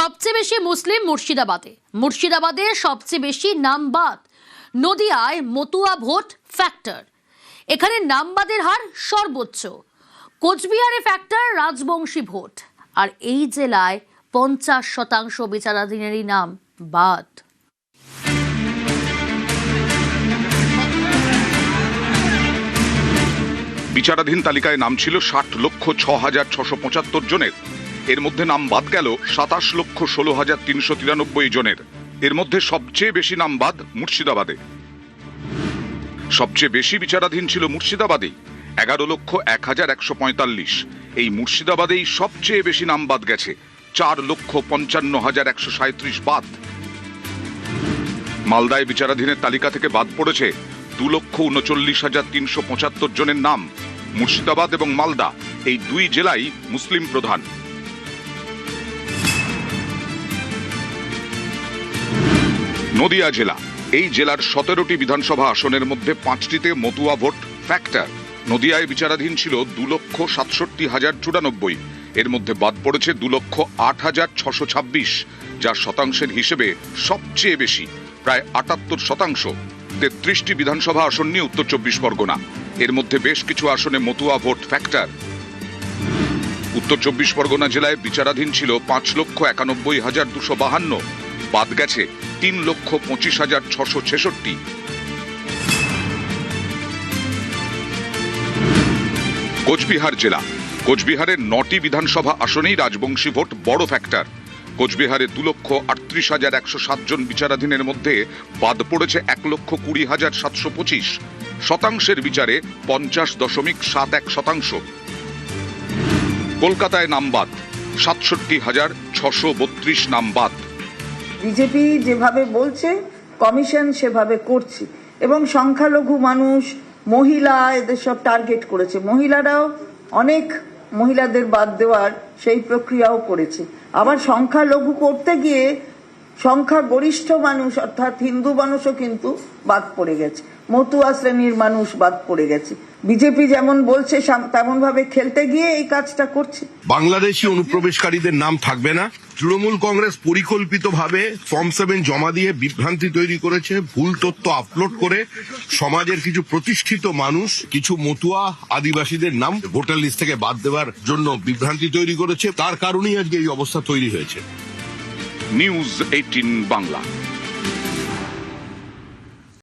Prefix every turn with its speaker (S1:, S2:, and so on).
S1: সবচেয়ে বেশি মুসলিম মুর্শিদাবাদে সবচেয়ে বেশি নামবাদ। নদিয়ায় মতুয়া ভোট ফ্যাক্টর, এখানে নামবাদের হার সর্বোচ্চ। কোচবিহারে ফ্যাক্টর রাজবংশী ভোট, আর এই জেলায় 50% বিচারাধীনেরই নাম বাদ।
S2: বিচারাধীন তালিকায় নাম ছিল 60,06,675 জনের। এর মধ্যে নাম বাদ গেল 27,16,393 জনের। এর মধ্যে সবচেয়ে বেশি নাম বাদ মুর্শিদাবাদে। সবচেয়ে বেশি বিচারাধীন ছিল মুর্শিদাবাদেই, 11,01,145। এই মুর্শিদাবাদেই সবচেয়ে বেশি নাম বাদ গেছে, 4,55,137 বাদ। মালদায় বিচারাধীনের তালিকা থেকে বাদ পড়েছে 2,39,375 জনের নাম। মুর্শিদাবাদ এবং মালদা এই দুই জেলাই মুসলিম প্রধান। নদিয়া জেলা, এই জেলার 17টি বিধানসভা আসনের মধ্যে 5টিতে মতুয়া ভোট ফ্যাক্টর। নদিয়ায় বিচারাধীন ছিল 2,67,094। এর মধ্যে বাদ পড়েছে 2,08,626, যা শতাংশের হিসেবে সবচেয়ে বেশি, প্রায় 78%। 33টি বিধানসভা আসন নিয়ে উত্তর 24 পরগনা, এর মধ্যে বেশ কিছু আসনে মতুয়া ভোট ফ্যাক্টর। উত্তর 24 পরগনা জেলায় বিচারাধীন ছিল 5,91,252, বাদ গেছে 3,25,666। কোচবিহার জেলা, কোচবিহারের 9টি বিধানসভা আসনেই রাজবংশী ভোট বড় ফ্যাক্টর। কোচবিহারে 2,38,107 জন বিচারাধীনের মধ্যে বাদ পড়েছে 1,20,725, শতাংশের বিচারে 50.71%। কলকাতায় নাম বাদ 67,632 নাম বাদ।
S3: বিজেপি যেভাবে বলছে কমিশন সেভাবে করছে, এবং সংখ্যালঘু মানুষ, মহিলা, এদের সব টার্গেট করেছে। মহিলারাও অনেক মহিলাদের বাদ দেওয়ার সেই প্রক্রিয়াও করেছে। আবার সংখ্যালঘু করতে গিয়ে সংখ্যাগরিষ্ঠ মানুষ অর্থাৎ হিন্দু মানুষও কিন্তু বাদ পড়ে গেছে, মতুয়া শ্রেণীর মানুষ বাদ পড়ে গেছে। বিজেপি যেমন বলছে তেমন ভাবে খেলতে গিয়ে এই কাজটা করছে।
S4: বাংলাদেশি অনুপ্রবেশকারীদের নাম থাকবে না। তৃণমূল কংগ্রেস পরিকল্পিতভাবে ফর্ম 7 জমা দিয়ে বিভ্রান্তি তৈরি করেছে, ভুল তথ্য আপলোড করে সমাজের কিছু প্রতিষ্ঠিত মানুষ, কিছু মতুয়া আদিবাসীদের নাম ভোটার লিস্ট থেকে বাদ দেওয়ার জন্য বিভ্রান্তি তৈরি করেছে। তার কারণেই আজকে এই অবস্থা তৈরি হয়েছে।
S2: নিউজ 18 বাংলা।